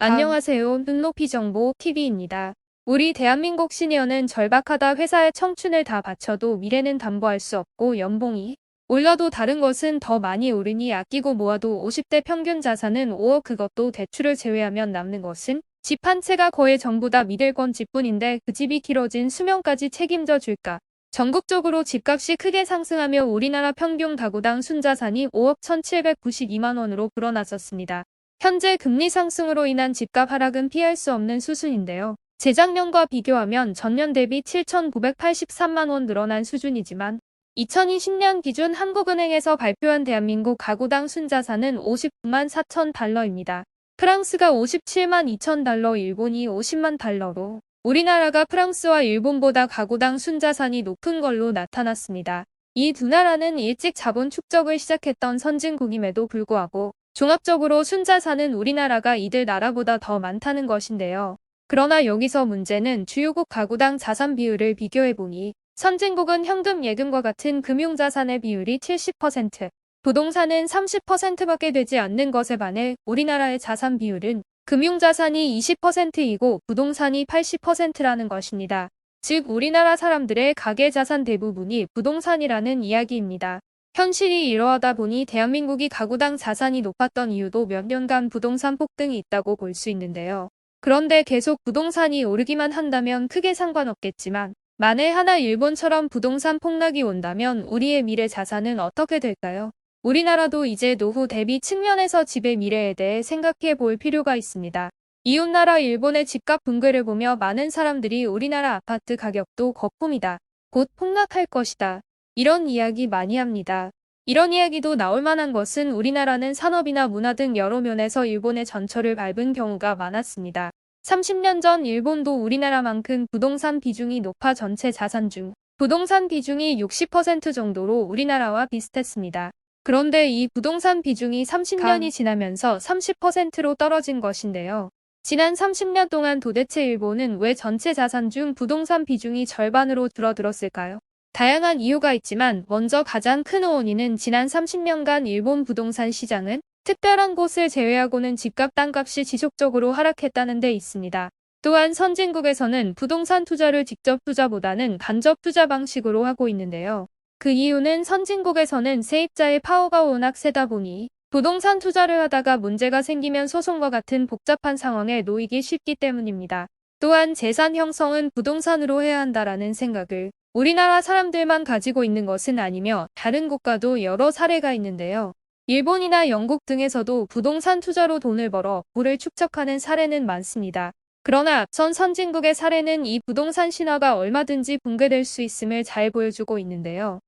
안녕하세요. 눈높이 정보 TV입니다. 우리 대한민국 시니어는 절박하다. 회사의 청춘을 다 바쳐도 미래는 담보할 수 없고 연봉이 올라도 다른 것은 더 많이 오르니 아끼고 모아도 50대 평균 자산은 5억. 그것도 대출을 제외하면 남는 것은 집 한 채가 거의 전부다. 믿을 건 집뿐인데 그 집이 길어진 수명까지 책임져 줄까? 전국적으로 집값이 크게 상승하며 우리나라 평균 가구당 순자산이 5억 1,792만 원으로 불어났었습니다. 현재 금리 상승으로 인한 집값 하락은 피할 수 없는 수순인데요. 재작년과 비교하면 전년 대비 7,983만 원 늘어난 수준이지만 2020년 기준 한국은행에서 발표한 대한민국 가구당 순자산은 59만 4천 달러입니다. 프랑스가 57만 2천 달러, 일본이 50만 달러로 우리나라가 프랑스와 일본보다 가구당 순자산이 높은 걸로 나타났습니다. 이 두 나라는 일찍 자본 축적을 시작했던 선진국임에도 불구하고 종합적으로 순자산은 우리나라가 이들 나라보다 더 많다는 것인데요. 그러나 여기서 문제는 주요국 가구당 자산 비율을 비교해보니 선진국은 현금, 예금과 같은 금융자산의 비율이 70%, 부동산은 30%밖에 되지 않는 것에 반해 우리나라의 자산 비율은 금융자산이 20%이고 부동산이 80%라는 것입니다. 즉 우리나라 사람들의 가계자산 대부분이 부동산이라는 이야기입니다. 현실이 이러하다 보니 대한민국이 가구당 자산이 높았던 이유도 몇 년간 부동산 폭등이 있다고 볼 수 있는데요. 그런데 계속 부동산이 오르기만 한다면 크게 상관없겠지만 만에 하나 일본처럼 부동산 폭락이 온다면 우리의 미래 자산은 어떻게 될까요? 우리나라도 이제 노후 대비 측면에서 집의 미래에 대해 생각해 볼 필요가 있습니다. 이웃나라 일본의 집값 붕괴를 보며 많은 사람들이 우리나라 아파트 가격도 거품이다. 곧 폭락할 것이다. 이런 이야기 많이 합니다. 이런 이야기도 나올 만한 것은 우리나라는 산업이나 문화 등 여러 면에서 일본의 전철을 밟은 경우가 많았습니다. 30년 전 일본도 우리나라만큼 부동산 비중이 높아 전체 자산 중 부동산 비중이 60% 정도로 우리나라와 비슷했습니다. 그런데 이 부동산 비중이 30년이 지나면서 30%로 떨어진 것인데요. 지난 30년 동안 도대체 일본은 왜 전체 자산 중 부동산 비중이 절반으로 줄어들었을까요? 다양한 이유가 있지만 먼저 가장 큰 원인은 지난 30년간 일본 부동산 시장은 특별한 곳을 제외하고는 집값 땅값이 지속적으로 하락했다는 데 있습니다. 또한 선진국에서는 부동산 투자를 직접 투자보다는 간접 투자 방식으로 하고 있는데요. 그 이유는 선진국에서는 세입자의 파워가 워낙 세다 보니 부동산 투자를 하다가 문제가 생기면 소송과 같은 복잡한 상황에 놓이기 쉽기 때문입니다. 또한 재산 형성은 부동산으로 해야 한다라는 생각을 우리나라 사람들만 가지고 있는 것은 아니며 다른 국가도 여러 사례가 있는데요. 일본이나 영국 등에서도 부동산 투자로 돈을 벌어 부를 축적하는 사례는 많습니다. 그러나 앞선 선진국의 사례는 이 부동산 신화가 얼마든지 붕괴될 수 있음을 잘 보여주고 있는데요.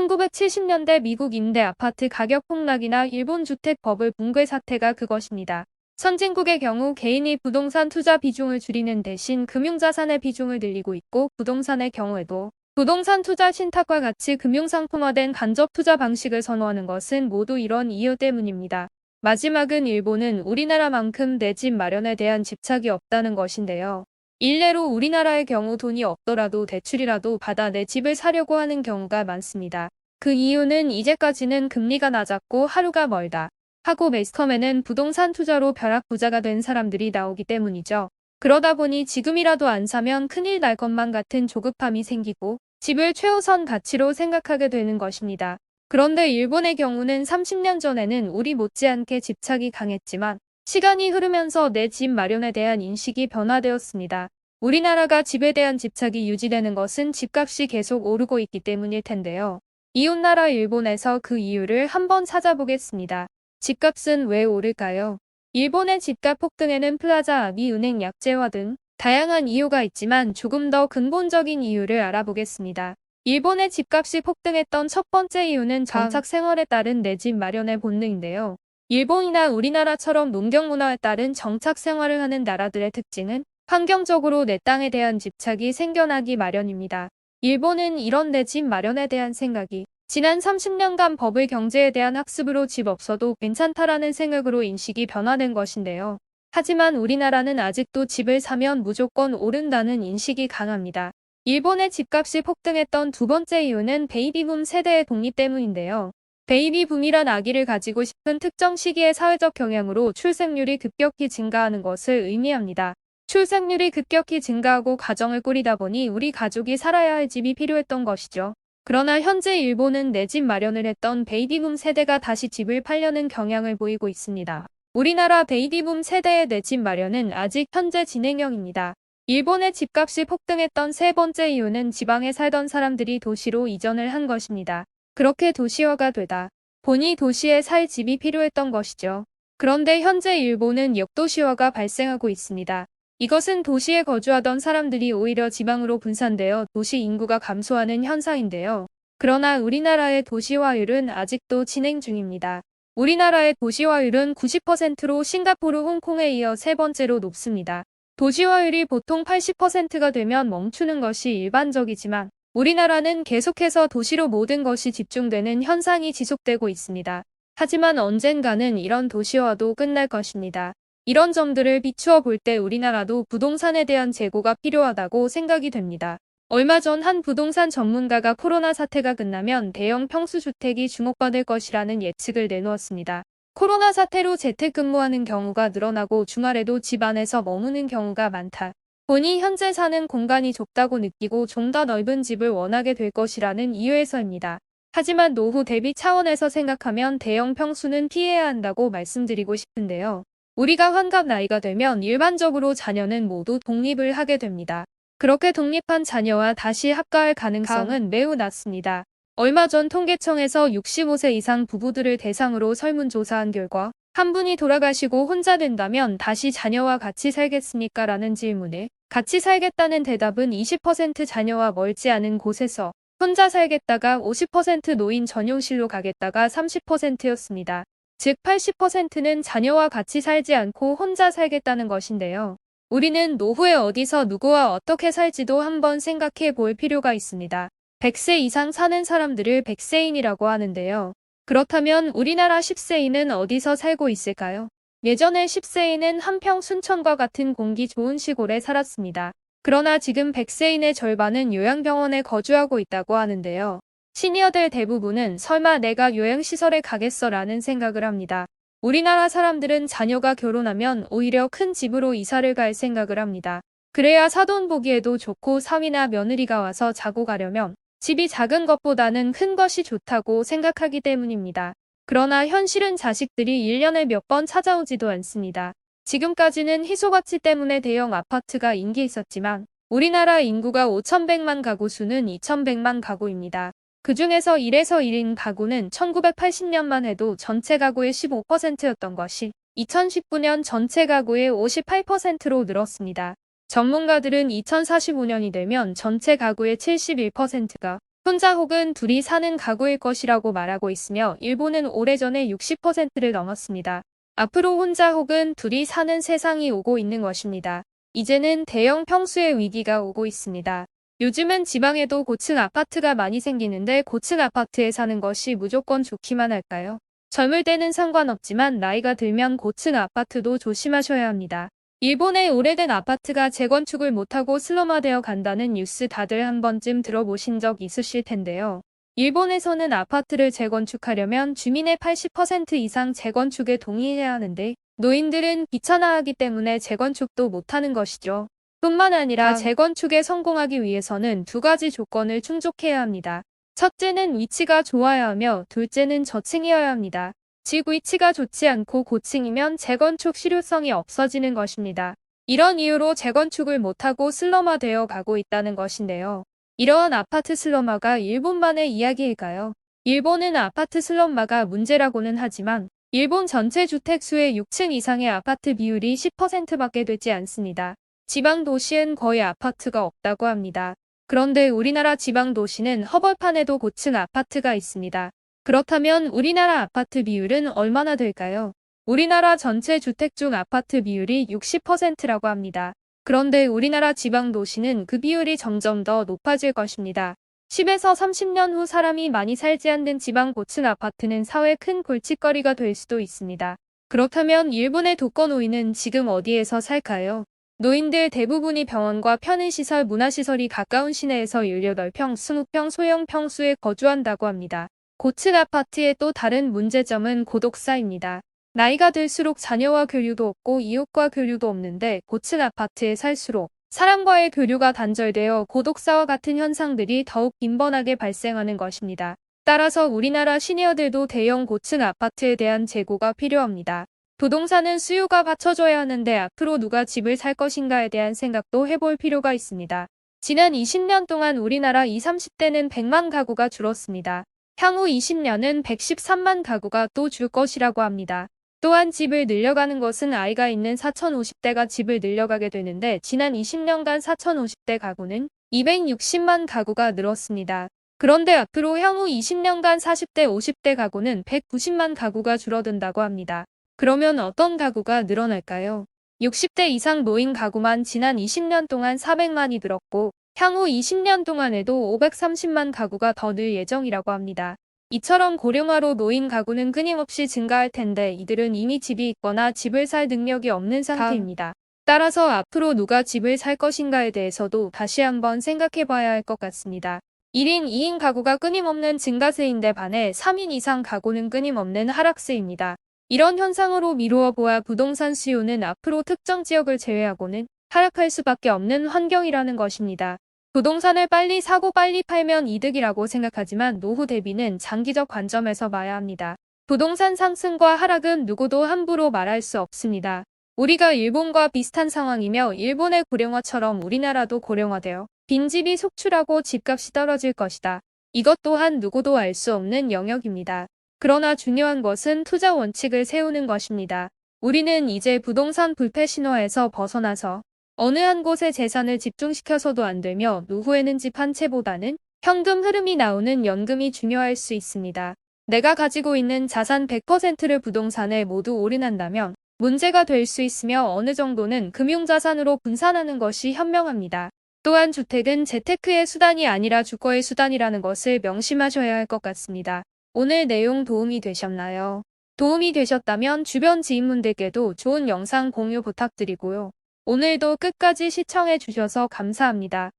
1970년대 미국 임대 아파트 가격 폭락이나 일본 주택 버블 붕괴 사태가 그것입니다. 선진국의 경우 개인이 부동산 투자 비중을 줄이는 대신 금융자산의 비중을 늘리고 있고 부동산의 경우에도 부동산 투자 신탁과 같이 금융상품화된 간접 투자 방식을 선호하는 것은 모두 이런 이유 때문입니다. 마지막은 일본은 우리나라만큼 내 집 마련에 대한 집착이 없다는 것인데요. 일례로 우리나라의 경우 돈이 없더라도 대출이라도 받아 내 집을 사려고 하는 경우가 많습니다. 그 이유는 이제까지는 금리가 낮았고 하루가 멀다 하고 매스컴에는 부동산 투자로 벼락부자가 된 사람들이 나오기 때문이죠. 그러다 보니 지금이라도 안 사면 큰일 날 것만 같은 조급함이 생기고 집을 최우선 가치로 생각하게 되는 것입니다. 그런데 일본의 경우는 30년 전에는 우리 못지않게 집착이 강했지만 시간이 흐르면서 내 집 마련에 대한 인식이 변화되었습니다. 우리나라가 집에 대한 집착이 유지되는 것은 집값이 계속 오르고 있기 때문일 텐데요. 이웃나라 일본에서 그 이유를 한번 찾아보겠습니다. 집값은 왜 오를까요? 일본의 집값 폭등에는 플라자 압이 은행 약재화 등 다양한 이유가 있지만 조금 더 근본적인 이유를 알아보겠습니다. 일본의 집값이 폭등했던 첫 번째 이유는 정착 생활에 따른 내 집 마련의 본능인데요. 일본이나 우리나라처럼 농경 문화에 따른 정착 생활을 하는 나라들의 특징은 환경적으로 내 땅에 대한 집착이 생겨나기 마련입니다. 일본은 이런 내 집 마련에 대한 생각이 지난 30년간 버블 경제에 대한 학습으로 집 없어도 괜찮다라는 생각으로 인식이 변화된 것인데요. 하지만 우리나라는 아직도 집을 사면 무조건 오른다는 인식이 강합니다. 일본의 집값이 폭등했던 두 번째 이유는 베이비붐 세대의 독립 때문인데요. 베이비 붐이란 아기를 가지고 싶은 특정 시기의 사회적 경향으로 출생률이 급격히 증가하는 것을 의미합니다. 출생률이 급격히 증가하고 가정을 꾸리다 보니 우리 가족이 살아야 할 집이 필요했던 것이죠. 그러나 현재 일본은 내 집 마련을 했던 베이비붐 세대가 다시 집을 팔려는 경향을 보이고 있습니다. 우리나라 베이비붐 세대의 내 집 마련은 아직 현재 진행형입니다. 일본의 집값이 폭등했던 세 번째 이유는 지방에 살던 사람들이 도시로 이전을 한 것입니다. 그렇게 도시화가 되다 보니 도시에 살 집이 필요했던 것이죠. 그런데 현재 일본은 역도시화가 발생하고 있습니다. 이것은 도시에 거주하던 사람들이 오히려 지방으로 분산되어 도시 인구가 감소하는 현상인데요. 그러나 우리나라의 도시화율은 아직도 진행 중입니다. 우리나라의 도시화율은 90%로 싱가포르, 홍콩에 이어 세 번째로 높습니다. 도시화율이 보통 80%가 되면 멈추는 것이 일반적이지만 우리나라는 계속해서 도시로 모든 것이 집중되는 현상이 지속되고 있습니다. 하지만 언젠가는 이런 도시화도 끝날 것입니다. 이런 점들을 비추어 볼 때 우리나라도 부동산에 대한 재고가 필요하다고 생각이 됩니다. 얼마 전 한 부동산 전문가가 코로나 사태가 끝나면 대형 평수주택이 주목받을 것이라는 예측을 내놓았습니다. 코로나 사태로 재택근무하는 경우가 늘어나고 주말에도 집 안에서 머무는 경우가 많다 보니 현재 사는 공간이 좁다고 느끼고 좀 더 넓은 집을 원하게 될 것이라는 이유에서입니다. 하지만 노후 대비 차원에서 생각하면 대형 평수는 피해야 한다고 말씀드리고 싶은데요. 우리가 환갑 나이가 되면 일반적으로 자녀는 모두 독립을 하게 됩니다. 그렇게 독립한 자녀와 다시 합가할 가능성은 매우 낮습니다. 얼마 전 통계청에서 65세 이상 부부들을 대상으로 설문조사한 결과 한 분이 돌아가시고 혼자 된다면 다시 자녀와 같이 살겠습니까? 라는 질문에 같이 살겠다는 대답은 20% 자녀와 멀지 않은 곳에서 혼자 살겠다가 50% 노인 전용실로 가겠다가 30%였습니다. 즉 80%는 자녀와 같이 살지 않고 혼자 살겠다는 것인데요. 우리는 노후에 어디서 누구와 어떻게 살지도 한번 생각해 볼 필요가 있습니다. 100세 이상 사는 사람들을 100세인이라고 하는데요. 그렇다면 우리나라 10세인은 어디서 살고 있을까요? 예전에 10세인은 한평 순천과 같은 공기 좋은 시골에 살았습니다. 그러나 지금 100세인의 절반은 요양병원에 거주하고 있다고 하는데요. 시니어들 대부분은 설마 내가 요양시설에 가겠어 라는 생각을 합니다. 우리나라 사람들은 자녀가 결혼하면 오히려 큰 집으로 이사를 갈 생각을 합니다. 그래야 사돈 보기에도 좋고 사위나 며느리가 와서 자고 가려면 집이 작은 것보다는 큰 것이 좋다고 생각하기 때문입니다. 그러나 현실은 자식들이 1년에 몇 번 찾아오지도 않습니다. 지금까지는 희소가치 때문에 대형 아파트가 인기 있었지만 우리나라 인구가 5,100만 가구 수는 2,100만 가구입니다. 그 중에서 1에서 1인 가구는 1980년만 해도 전체 가구의 15%였던 것이 2019년 전체 가구의 58%로 늘었습니다. 전문가들은 2045년이 되면 전체 가구의 71%가 혼자 혹은 둘이 사는 가구일 것이라고 말하고 있으며 일본은 오래전에 60%를 넘었습니다. 앞으로 혼자 혹은 둘이 사는 세상이 오고 있는 것입니다. 이제는 대형 평수의 위기가 오고 있습니다. 요즘은 지방에도 고층 아파트가 많이 생기는데 고층 아파트에 사는 것이 무조건 좋기만 할까요? 젊을 때는 상관없지만 나이가 들면 고층 아파트도 조심하셔야 합니다. 일본의 오래된 아파트가 재건축을 못하고 슬럼화되어 간다는 뉴스 다들 한 번쯤 들어보신 적 있으실 텐데요. 일본에서는 아파트를 재건축하려면 주민의 80% 이상 재건축에 동의해야 하는데 노인들은 귀찮아하기 때문에 재건축도 못하는 것이죠. 뿐만 아니라 재건축에 성공하기 위해서는 두 가지 조건을 충족해야 합니다. 첫째는 위치가 좋아야 하며 둘째는 저층이어야 합니다. 즉 위치가 좋지 않고 고층이면 재건축 실효성이 없어지는 것입니다. 이런 이유로 재건축을 못하고 슬럼화되어 가고 있다는 것인데요. 이러한 아파트 슬럼화가 일본만의 이야기일까요? 일본은 아파트 슬럼화가 문제라고는 하지만 일본 전체 주택수의 6층 이상의 아파트 비율이 10%밖에 되지 않습니다. 지방 도시엔 거의 아파트가 없다고 합니다. 그런데 우리나라 지방 도시는 허벌판에도 고층 아파트가 있습니다. 그렇다면 우리나라 아파트 비율은 얼마나 될까요? 우리나라 전체 주택 중 아파트 비율이 60%라고 합니다. 그런데 우리나라 지방 도시는 그 비율이 점점 더 높아질 것입니다. 10에서 30년 후 사람이 많이 살지 않는 지방 고층 아파트는 사회 큰 골칫거리가 될 수도 있습니다. 그렇다면 일본의 독거노인은 지금 어디에서 살까요? 노인들 대부분이 병원과 편의시설, 문화시설이 가까운 시내에서 18평, 20평 소형 평수에 거주한다고 합니다. 고층 아파트의 또 다른 문제점은 고독사입니다. 나이가 들수록 자녀와 교류도 없고 이웃과 교류도 없는데 고층 아파트에 살수록 사람과의 교류가 단절되어 고독사와 같은 현상들이 더욱 빈번하게 발생하는 것입니다. 따라서 우리나라 시니어들도 대형 고층 아파트에 대한 재고가 필요합니다. 부동산은 수요가 받쳐줘야 하는데 앞으로 누가 집을 살 것인가에 대한 생각도 해볼 필요가 있습니다. 지난 20년 동안 우리나라 20, 30대는 100만 가구가 줄었습니다. 향후 20년은 113만 가구가 또 줄 것이라고 합니다. 또한 집을 늘려가는 것은 아이가 있는 4050대가 집을 늘려가게 되는데 지난 20년간 4050대 가구는 260만 가구가 늘었습니다. 그런데 앞으로 향후 20년간 40대 50대 가구는 190만 가구가 줄어든다고 합니다. 그러면 어떤 가구가 늘어날까요? 60대 이상 노인 가구만 지난 20년 동안 400만이 늘었고 향후 20년 동안에도 530만 가구가 더 늘 예정이라고 합니다. 이처럼 고령화로 노인 가구는 끊임없이 증가할 텐데 이들은 이미 집이 있거나 집을 살 능력이 없는 상태입니다. 따라서 앞으로 누가 집을 살 것인가에 대해서도 다시 한번 생각해 봐야 할 것 같습니다. 1인, 2인 가구가 끊임없는 증가세인데 반해 3인 이상 가구는 끊임없는 하락세입니다. 이런 현상으로 미루어 보아 부동산 수요는 앞으로 특정 지역을 제외하고는 하락할 수밖에 없는 환경이라는 것입니다. 부동산을 빨리 사고 빨리 팔면 이득이라고 생각하지만 노후 대비는 장기적 관점에서 봐야 합니다. 부동산 상승과 하락은 누구도 함부로 말할 수 없습니다. 우리가 일본과 비슷한 상황이며 일본의 고령화처럼 우리나라도 고령화되어 빈집이 속출하고 집값이 떨어질 것이다. 이것 또한 누구도 알 수 없는 영역입니다. 그러나 중요한 것은 투자 원칙을 세우는 것입니다. 우리는 이제 부동산 불패 신화에서 벗어나서 어느 한 곳에 재산을 집중시켜서도 안 되며 노후에는 집 한 채보다는 현금 흐름이 나오는 연금이 중요할 수 있습니다. 내가 가지고 있는 자산 100%를 부동산에 모두 올인한다면 문제가 될 수 있으며 어느 정도는 금융자산으로 분산하는 것이 현명합니다. 또한 주택은 재테크의 수단이 아니라 주거의 수단이라는 것을 명심하셔야 할 것 같습니다. 오늘 내용 도움이 되셨나요? 도움이 되셨다면 주변 지인분들께도 좋은 영상 공유 부탁드리고요. 오늘도 끝까지 시청해 주셔서 감사합니다.